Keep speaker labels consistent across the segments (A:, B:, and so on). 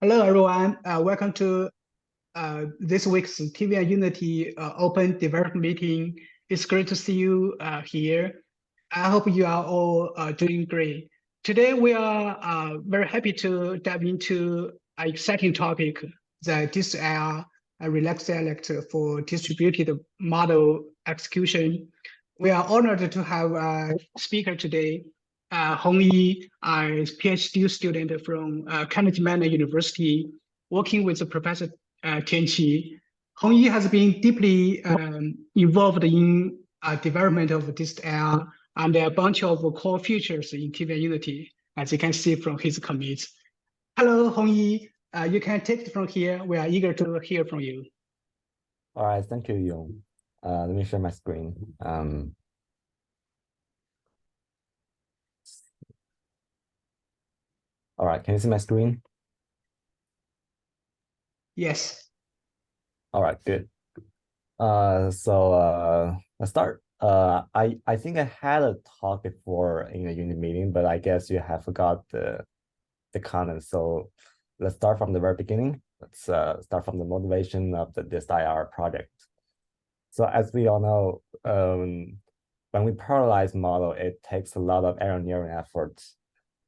A: Hello, everyone. Welcome to this week's TVI Unity Open Developer Meeting. It's great to see you here. I hope you are all doing great. Today, we are very happy to dive into an exciting topic, the DSL Relax Select for distributed model execution. We are honored to have a speaker today, Hongyi, a PhD student from Carnegie Mellon University, working with Professor Tian Qi. Hongyi has been deeply involved in development of this AI and a bunch of core features in TVA Unity, as you can see from his commits. Hello, Hongyi. You can take it from here. We are eager to hear from you.
B: All right, thank you, Yong. Let me share my screen. All right, can you see my screen?
A: Yes.
B: All right, good. Let's start. I think I had a talk before in a unit meeting, but I guess you have forgot the content. So let's start from the very beginning. Let's start from the motivation of this IR project. So as we all know, when we parallelize model, it takes a lot of engineering efforts.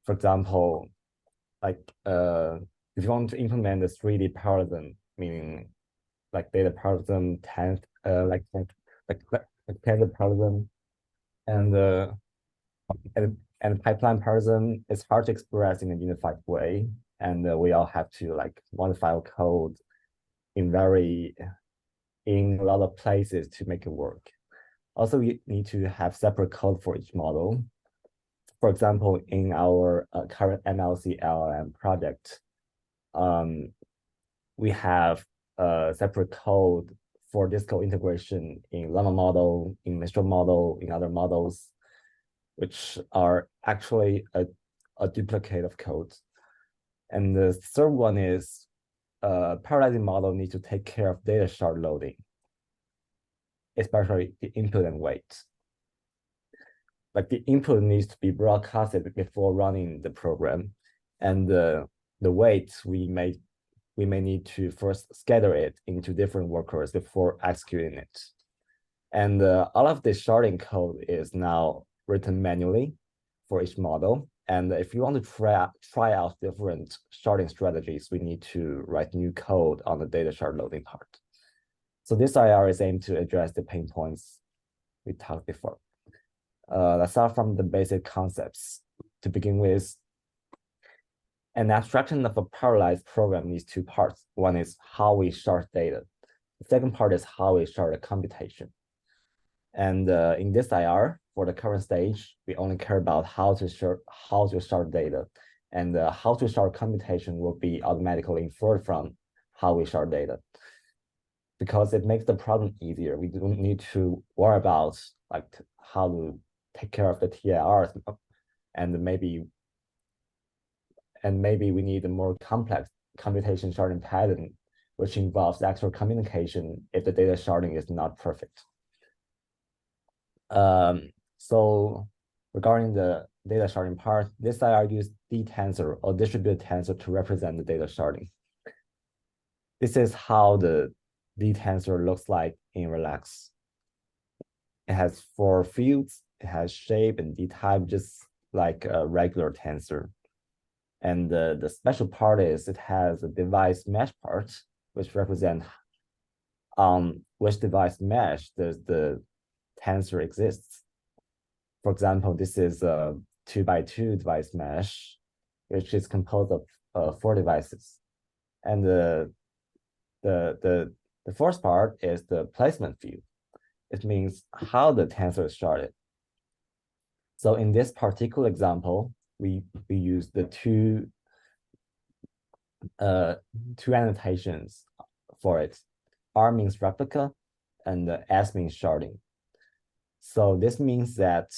B: For example, like if you want to implement the 3D parallelism, meaning like data parallelism, like tangent parallelism, and pipeline parallelism, it's hard to express in a unified way, and we all have to like modify our code in a lot of places to make it work. Also, you need to have separate code for each model. For example, in our current MLC LLM project, we have a separate code for Disco integration in Llama model, in Mistral model, in other models, which are actually a duplicate of code. And the third one is parallelizing model needs to take care of data shard loading, especially the input and weight. Like the input needs to be broadcasted before running the program, and the weights we may need to first scatter it into different workers before executing it. And all of this sharding code is now written manually for each model. And if you want to try out different sharding strategies, we need to write new code on the data shard loading part. So this IR is aimed to address the pain points we talked before. Let's start from the basic concepts. To begin with, an abstraction of a parallelized program needs two parts. One is how we shard data. The second part is how we shard a computation. And in this IR, for the current stage, we only care about how to shard data, and how to shard computation will be automatically inferred from how we shard data, because it makes the problem easier. We don't need to worry about like how to take care of the TIRs, and maybe we need a more complex computation sharding pattern, which involves actual communication if the data sharding is not perfect. So regarding the data sharding part, this IR used D-tensor or distributed tensor to represent the data sharding. This is how the D-tensor looks like in Relax. It has 4 fields, it has shape and D-type, just like a regular tensor. And the special part is it has a device mesh part, which represents which device mesh the tensor exists. For example, this is a 2x2 device mesh, which is composed of 4 devices. And the first part is the placement field. It means how the tensor is sharded. So in this particular example, we use the two annotations for it. R means replica, and S means sharding. So this means that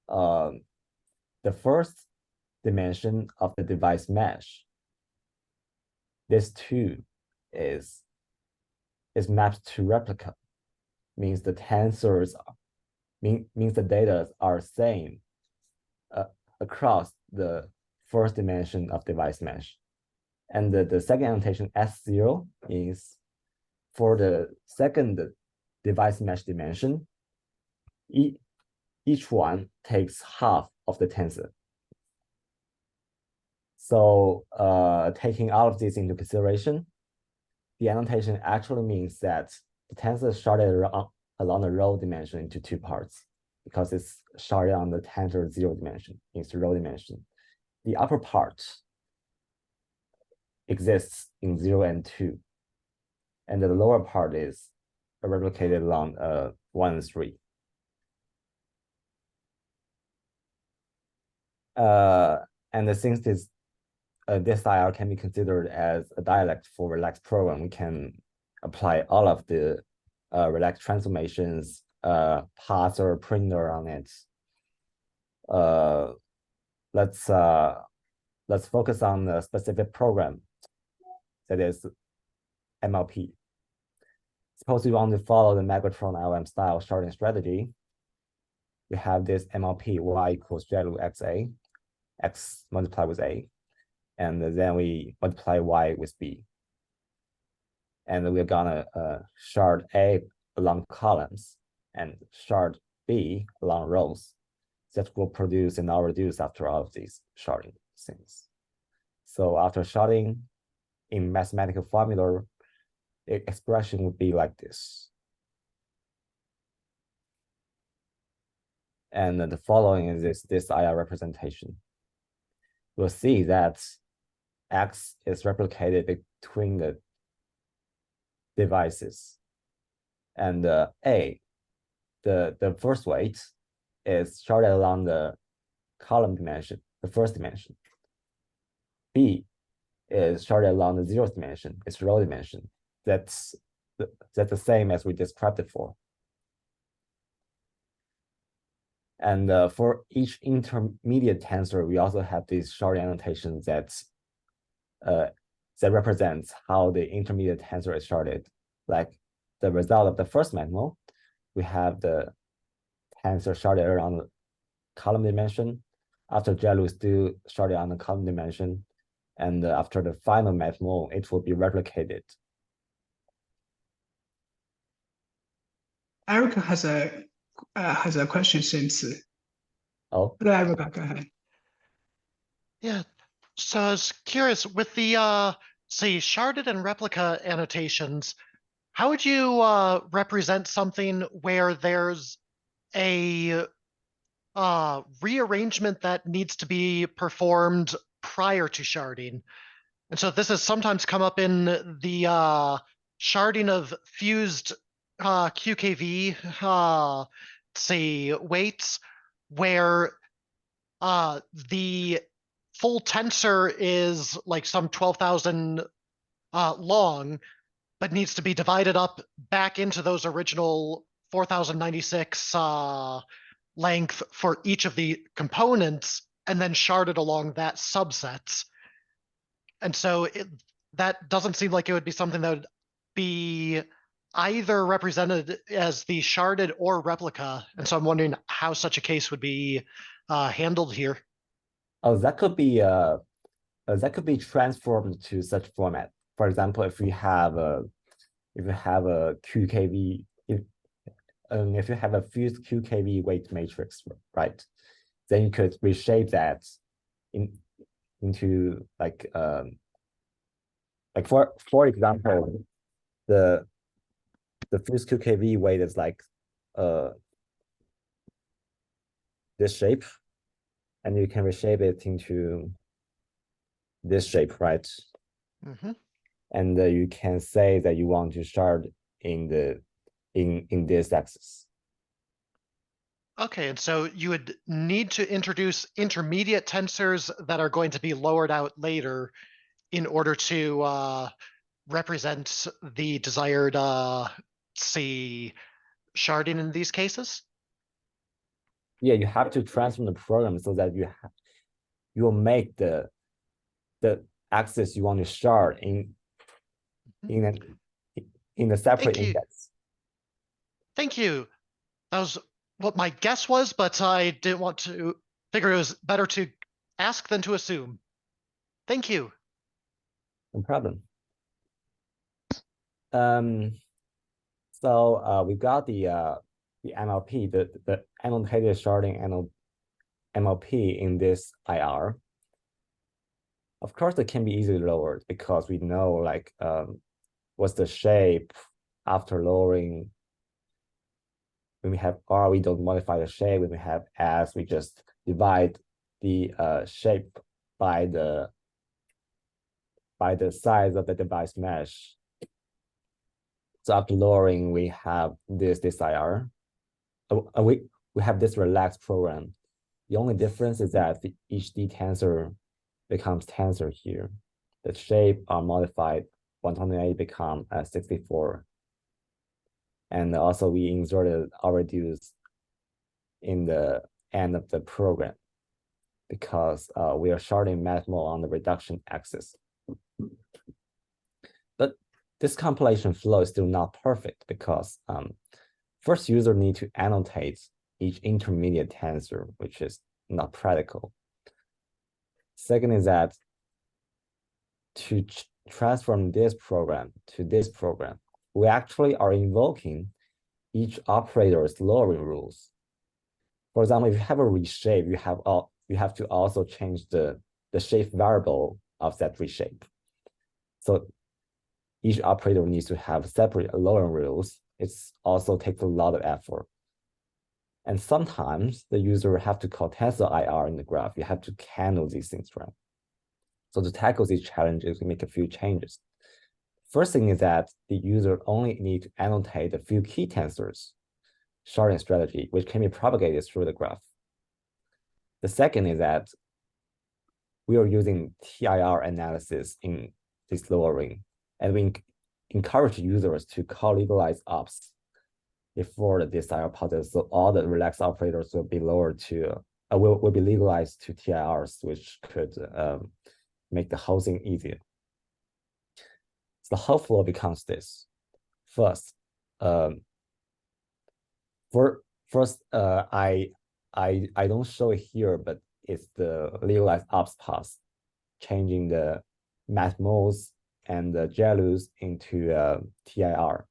B: the first dimension of the device mesh, this 2 is mapped to replica, means the tensors means the data are same across the first dimension of device mesh. And the second annotation S0 is for the second device mesh dimension, each one takes half of the tensor. So taking all of this into consideration, the annotation actually means that the tensor is sharded along the row dimension into two parts because it's sharded on the tensor 0 dimension, it's row dimension. The upper part exists in 0 and 2, and the lower part is replicated along 1 and 3. And since this style can be considered as a dialect for relaxed program, we can apply all of the relaxed transformations, parser, printer on it. Let's focus on a specific program, that is MLP. Suppose we want to follow the Megatron LM style sharding strategy. We have this MLP y equals JLU XA, x multiplied with A, and then we multiply y with B. And we're gonna shard A along columns and shard B along rows. That will produce and now reduce after all of these sharding things. So after sharding in mathematical formula, the expression would be like this. And the following is this IR representation. We'll see that X is replicated between the devices. And A, the first weight, is sharded along the column dimension, the first dimension. B is sharded along the 0th dimension, its row dimension. That's the same as we described before. And for each intermediate tensor, we also have these sharding annotations that represents how the intermediate tensor is sharded. Like the result of the first manual, we have the tensor sharded around the column dimension. After JLU, still sharded on the column dimension. And after the final manual, it will be replicated.
A: Eric has a question, seems.
B: Oh,
A: Eric, go ahead.
C: Yeah, so I was curious with the say sharded and replica annotations, how would you represent something where there's a rearrangement that needs to be performed prior to sharding? And so this has sometimes come up in the sharding of fused QKV, say weights, where the full tensor is like some 12,000 long, but needs to be divided up back into those original 4,096 length for each of the components, and then sharded along that subsets. And so that doesn't seem like it would be something that would be either represented as the sharded or replica. And so I'm wondering how such a case would be handled here.
B: Oh, that could be transformed to such format. For example, if you have a QKV, if you have a fused QKV weight matrix, right? Then you could reshape that into like for example, the fused QKV weight is like this shape, and you can reshape it into this shape, right?
C: Mm-hmm.
B: And you can say that you want to shard in this axis.
C: Okay, and so you would need to introduce intermediate tensors that are going to be lowered out later in order to represent the desired say sharding in these cases?
B: Yeah, you have to transform the program so that you will make the axis you want to shard in a separate index.
C: Thank you. That was what my guess was, but I didn't want to figure it was better to ask than to assume. Thank you.
B: No problem. So we got the MLP, the annotated sharding MLP in this IR. Of course, it can be easily lowered because we know like what's the shape after lowering. When we have R, we don't modify the shape. When we have S, we just divide the shape by the size of the device mesh. So after lowering, we have this IR. We have this relaxed program. The only difference is that the HD tensor becomes tensor here. The shape are modified. 128 become 64. And also we inserted our reduce in the end of the program because we are sharding maximal on the reduction axis. But this compilation flow is still not perfect because first user need to annotate each intermediate tensor, which is not practical. Second is that to transform this program to this program, we actually are invoking each operator's lowering rules. For example, if you have a reshape, you have to also change the shape variable of that reshape. So each operator needs to have separate lowering rules. It's also takes a lot of effort. And sometimes the user have to call tensor IR in the graph. You have to handle these things, right? So to tackle these challenges, we make a few changes. First thing is that the user only need to annotate a few key tensors, sharding strategy, which can be propagated through the graph. The second is that we are using TIR analysis in this lowering, and we encourage users to call legalized ops before the desired hypothesis. So all the relaxed operators will be lowered to will be legalized to TIRs, which could make the whole thing easier. So the whole flow becomes this. First, I don't show it here, but it's the legalized ops path, changing the math modes and the JALUs into TIR.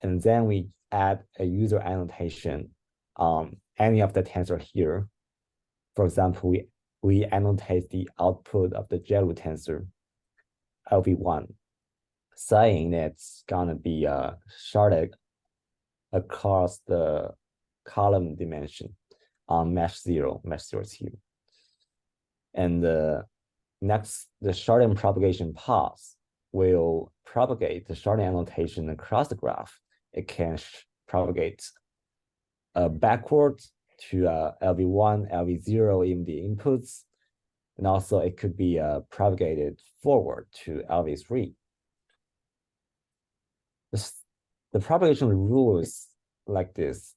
B: And then we add a user annotation on any of the tensor here. For example, we annotate the output of the JALU tensor, LV1, saying it's gonna be sharded across the column dimension on mesh 0. Mesh 0 is here. And next, the sharding propagation path will propagate the sharding annotation across the graph. It can propagate backwards to LV1, LV0 in the inputs, and also it could be propagated forward to LV3. The propagation rule is like this.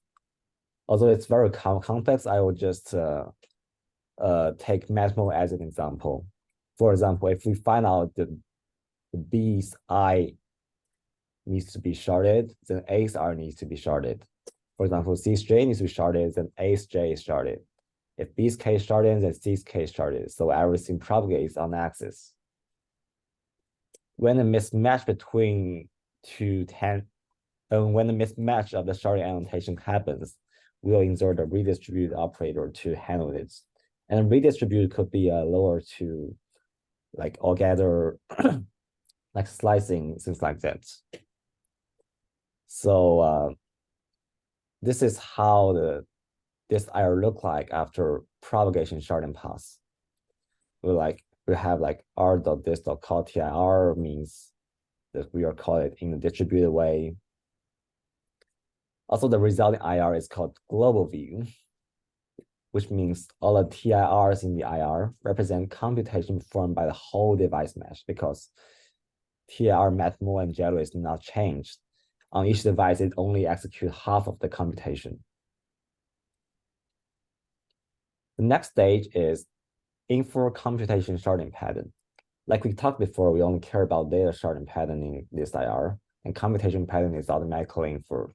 B: Although it's very complex, I will just take maximal as an example. For example, if we find out the B's I needs to be sharded, then A's R needs to be sharded. For example, C's J needs to be sharded, then A's J is sharded. If B's K is sharded, then C's K is sharded. So everything propagates on the axis. When the mismatch between when the mismatch of the sharding annotation happens, we'll insert a redistribute operator to handle it. And redistribute could be lower to like altogether, like slicing, things like that. So this is how this IR look like after propagation sharding pass. We have like r.this.call TIR means that we are called it in a distributed way. Also, the resulting IR is called global view, which means all the TIRs in the IR represent computation performed by the whole device mesh because TIR mathmul and JALU is not changed. On each device, it only executes half of the computation. The next stage is infer computation sharding pattern. Like we talked before, we only care about data sharding pattern in this IR, and computation pattern is automatically inferred.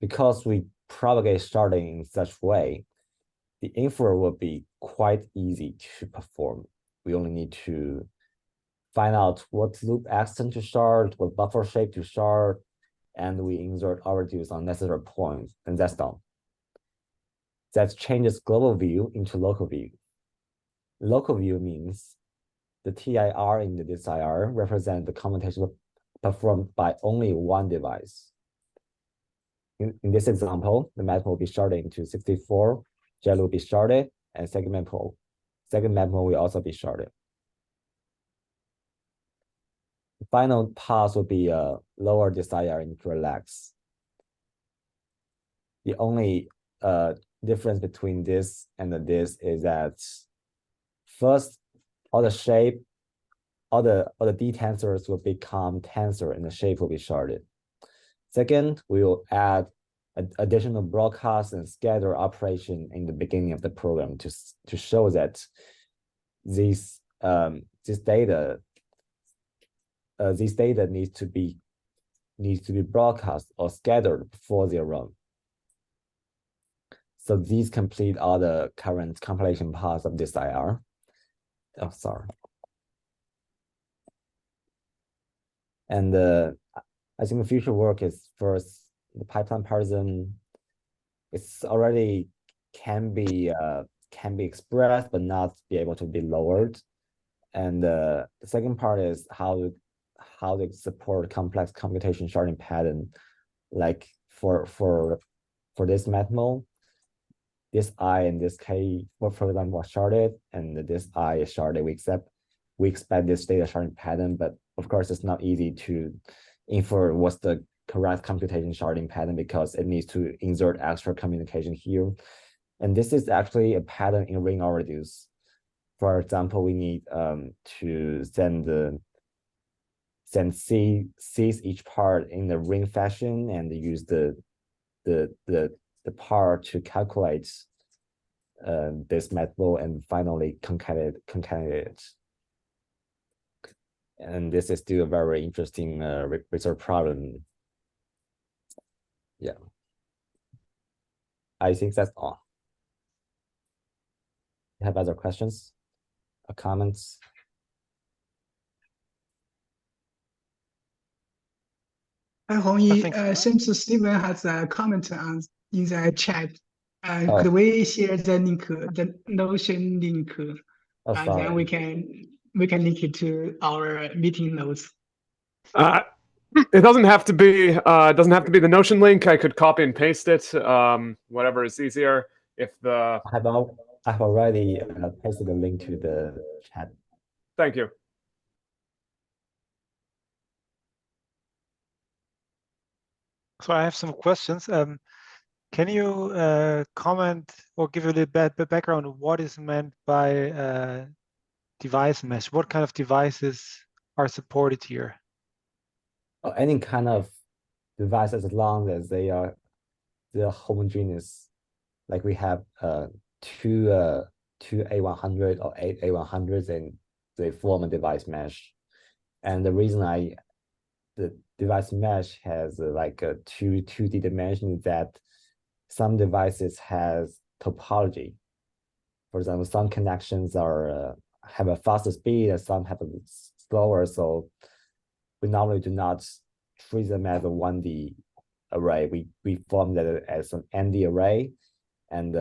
B: Because we propagate sharding in such way, the infer will be quite easy to perform. We only need to find out what loop accent to shard, what buffer shape to shard, and we insert our reduce on necessary points, and that's done. That changes global view into local view. Local view means the TIR in the DSIR represent the computation performed by only one device. In this example, the map will be sharded into 64, JET will be sharded, and second map will also be sharded. The final pass will be a lower DSIR into relax. The only difference between this and this is that first, all the shape, all the D tensors will become tensor and the shape will be sharded. Second, we will add additional broadcast and scatter operation in the beginning of the program to show that this data needs to be broadcast or scattered before they run. So these complete all the current compilation parts of this IR. Oh, sorry. And I think the future work is first the pipeline parison. It's already can be expressed but not be able to be lowered. And the second part is how to support complex computation sharding pattern, like for this MATMO, this I and this K, for example, was sharded, and this I is sharded. We expect this data sharding pattern, but of course it's not easy to infer what's the correct computation sharding pattern because it needs to insert extra communication here. And this is actually a pattern in ring reduce. For example, we need to seize each part in the ring fashion and use the part to calculate this method and finally concatenate it. And this is still a very interesting research problem. Yeah, I think that's all. You have other questions or comments?
A: Hi, Hongyi. Seems Stephen has a comment in the chat. Could we share the link, the Notion link, and then we can link it to our meeting notes.
D: It doesn't have to be the Notion link. I could copy and paste it, whatever is easier. If the
B: I've already pasted the link to the chat.
D: Thank you.
E: So I have some questions. Can you comment or give a little bit background of what is meant by device mesh? What kind of devices are supported here?
B: Any kind of device as long as they're homogeneous. Like we have two A100 or 8 A100s and they form a device mesh. And the reason the device mesh has like a 2D dimension is that some devices has topology. For example, some connections have a faster speed and some have a slower. So we normally do not treat them as a 1D array. We form that as an ND array, and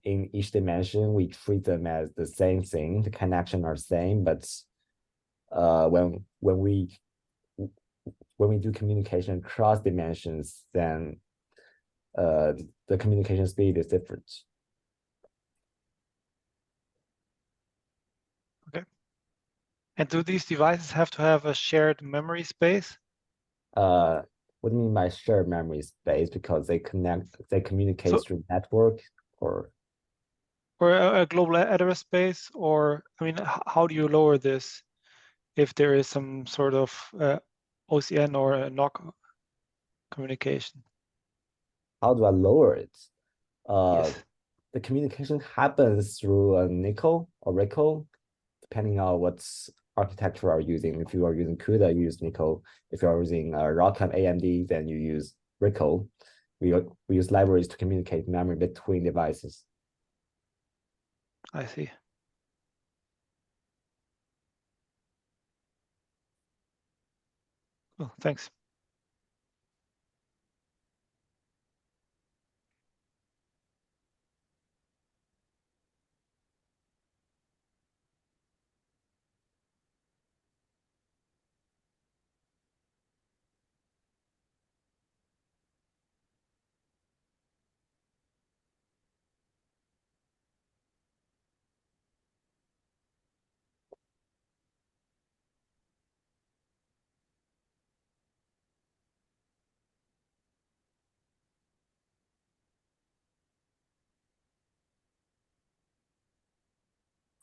B: in each dimension we treat them as the same thing. The connections are same, but when we do communication across dimensions, then the communication speed is different.
E: Okay. And do these devices have to have a shared memory space?
B: What do you mean by shared memory space? Because they communicate through network or
E: a global address space, or I mean, how do you lower this if there is some sort of OCN or a NOC communication?
B: How do I lower it?
E: Yes.
B: The communication happens through a NICO or RICO, depending on what architecture are using. If you are using CUDA, you use NICO. If you are using ROCm AMD, then you use RICO. We use libraries to communicate memory between devices.
E: I see. Oh, thanks.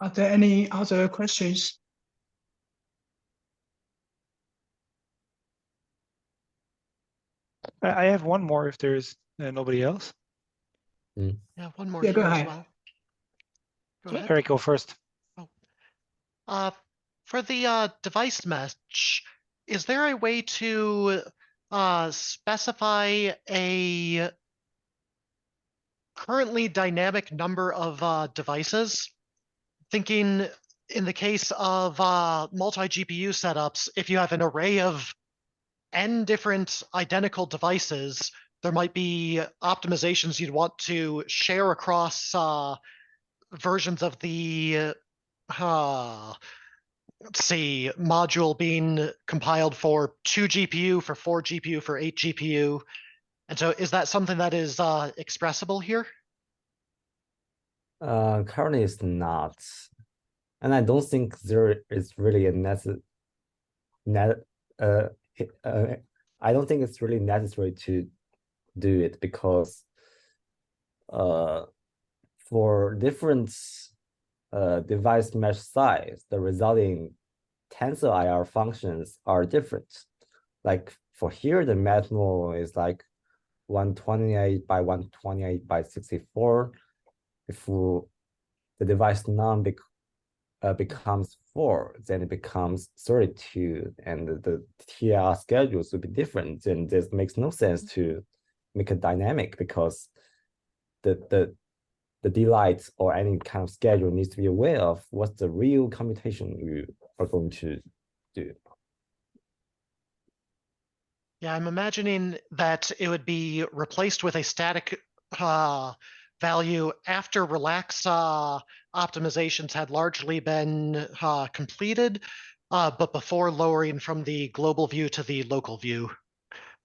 A: Are there any other questions?
E: I have one more if there's nobody else.
C: Yeah, one more
A: Yeah, go
C: here as
A: ahead.
C: well. Go
E: So
C: ahead.
E: Eric, go first.
C: For the device mesh, is there a way to specify a currently dynamic number of devices? Thinking in the case of multi-GPU setups, if you have an array of n different identical devices, there might be optimizations you'd want to share across versions of the let's see, module being compiled for 2 GPU, for 4 GPU, for 8 GPU. And so is that something that is expressible here?
B: Currently it's not. And I don't think there is really a I don't think it's really necessary to do it because for different device mesh size, the resulting tensor IR functions are different. Like for here, the mathmal is like 128 by 128 by 64. If the device num becomes 4, then it becomes 32, and the TR schedules will be different. Then this makes no sense to make it dynamic because the delight or any kind of schedule needs to be aware of what's the real computation you are going to do.
C: Yeah, I'm imagining that it would be replaced with a static value after relax optimizations had largely been completed, but before lowering from the global view to the local view.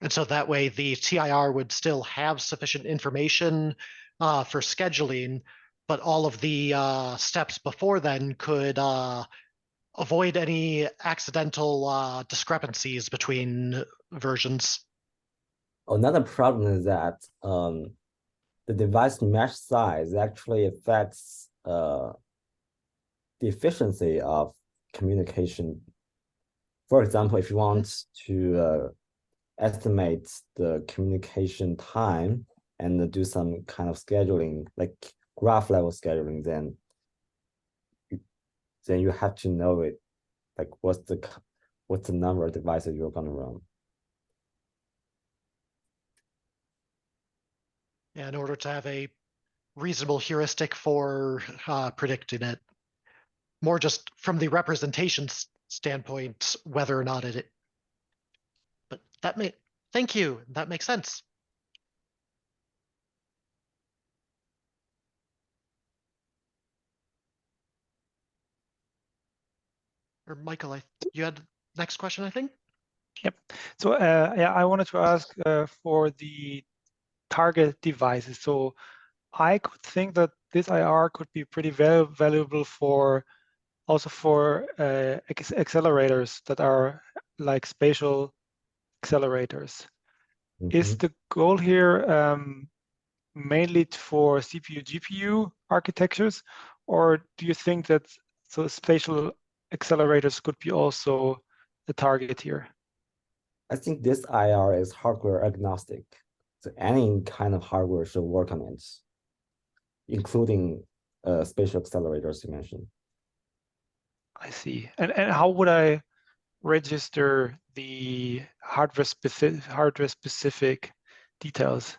C: And so that way the TIR would still have sufficient information for scheduling, but all of the steps before then could avoid any accidental discrepancies between versions.
B: Another problem is that the device mesh size actually affects the efficiency of communication. For example, if you want to estimate the communication time and do some kind of scheduling, like graph level scheduling, then you have to know it, like what's the number of devices you're going to run.
C: Yeah, in order to have a reasonable heuristic for predicting it. More just from the representation standpoint, whether or not it. But thank you. That makes sense. Or Michael, you had next question, I think?
E: Yep. So yeah, I wanted to ask for the target devices. So I could think that this IR could be pretty valuable for also for accelerators that are like spatial accelerators. Is the goal here mainly for CPU GPU architectures, or do you think that so spatial accelerators could be also the target here?
B: I think this IR is hardware agnostic. So any kind of hardware should work on it, including spatial accelerators you mentioned.
E: I see. And how would I register the hardware specific details?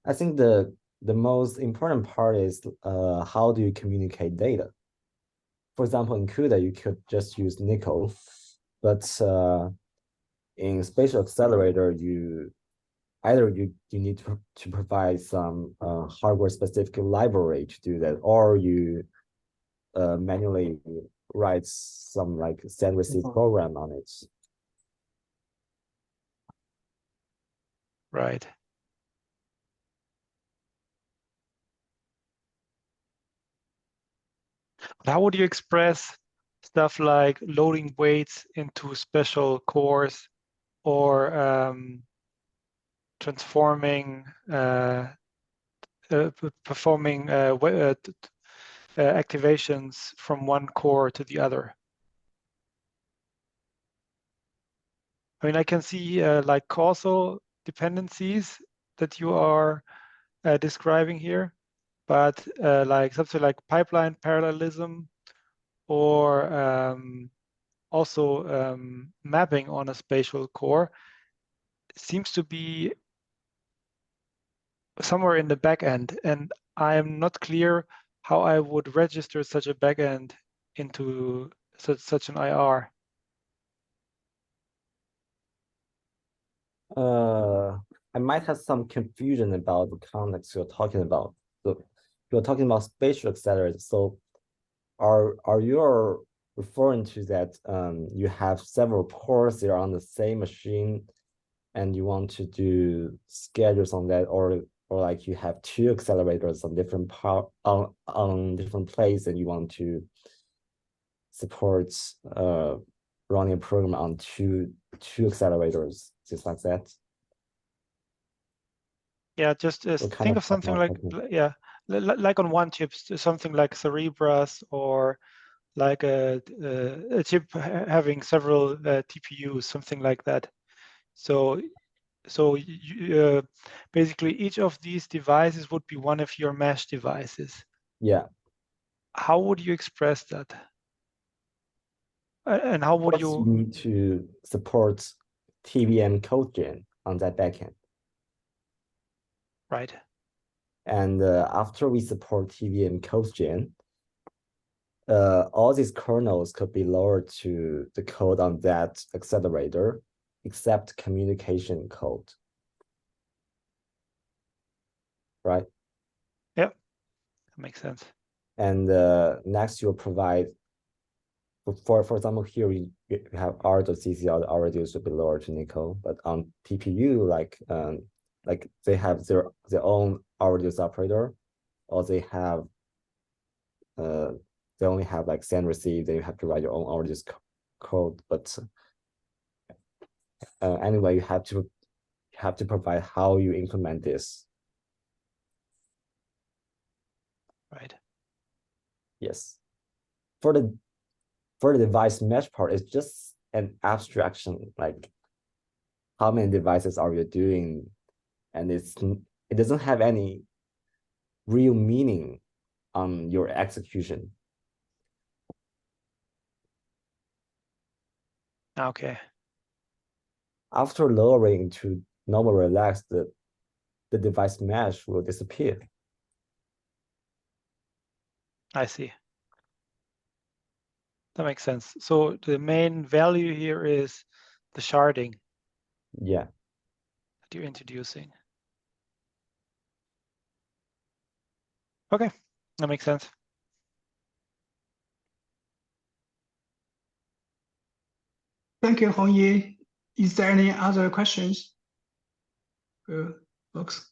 B: I think the most important part is how do you communicate data? For example, in CUDA, you could just use Nickel, but in spatial accelerator, you need to provide some hardware specific library to do that, or you manually write some like send receive program on it.
E: Right. But how would you express stuff like loading weights into special cores, or transforming, performing activations from one core to the other? I mean, I can see like causal dependencies that you are describing here, but like something like pipeline parallelism, or also mapping on a spatial core seems to be somewhere in the back end, and I am not clear how I would register such a backend into such an IR.
B: I might have some confusion about the context you're talking about. So you're talking about spatial accelerators. So are you referring to that you have several cores that are on the same machine and you want to do schedules on that, or like you have two accelerators on different on different places and you want to support running a program on two accelerators, just like that?
E: Yeah, just think of something like, yeah, like on one chip, something like Cerebras, or like a chip having several TPUs, something like that. So basically each of these devices would be one of your mesh devices.
B: Yeah.
E: How would you express that? And how would you
B: need to support TVM code gen on that backend?
E: Right.
B: And after we support TVM code gen, all these kernels could be lowered to the code on that accelerator, except communication code. Right?
E: Yeah, that makes sense.
B: And next you'll provide, for example, here we have R.CC, all the RDUs should be lowered to Nickel, but on TPU, like they have their own RDUs operator, or they have they only have like send receive, then you have to write your own RDUs code. But anyway, you have to provide how you implement this.
E: Right.
B: Yes. For the device mesh part, it's just an abstraction, like how many devices are you doing, and it doesn't have any real meaning on your execution.
E: Okay.
B: After lowering to normal relaxed, the device mesh will disappear.
E: I see. That makes sense. So the main value here is the sharding.
B: Yeah.
E: That you're introducing. Okay, that makes sense.
A: Thank you, Hongyi. Is there any other questions, folks?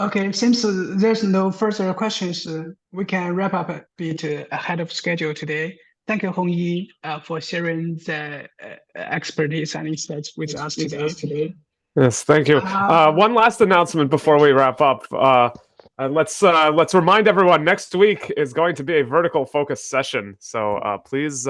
A: Okay, since there's no further questions, we can wrap up a bit ahead of schedule today. Thank you, Hongyi, for sharing the expertise and insights with us today.
D: Yes, thank you. One last announcement before we wrap up. Let's remind everyone, next week is going to be a vertical focus session. So please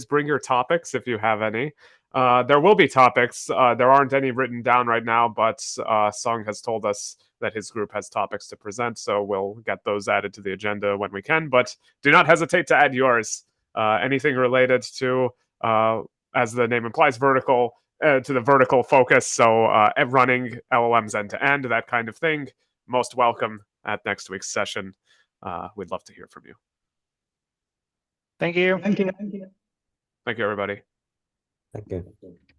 D: bring your topics if you have any. There will be topics. There aren't any written down right now, but Sung has told us that his group has topics to present, so we'll get those added to the agenda when we can. But do not hesitate to add yours. Anything related to, as the name implies, vertical, to the vertical focus, so running LLMs end to end, that kind of thing. Most welcome at next week's session. We'd love to hear from you.
E: Thank you.
A: Thank you.
D: Thank you, everybody.
B: Thank you.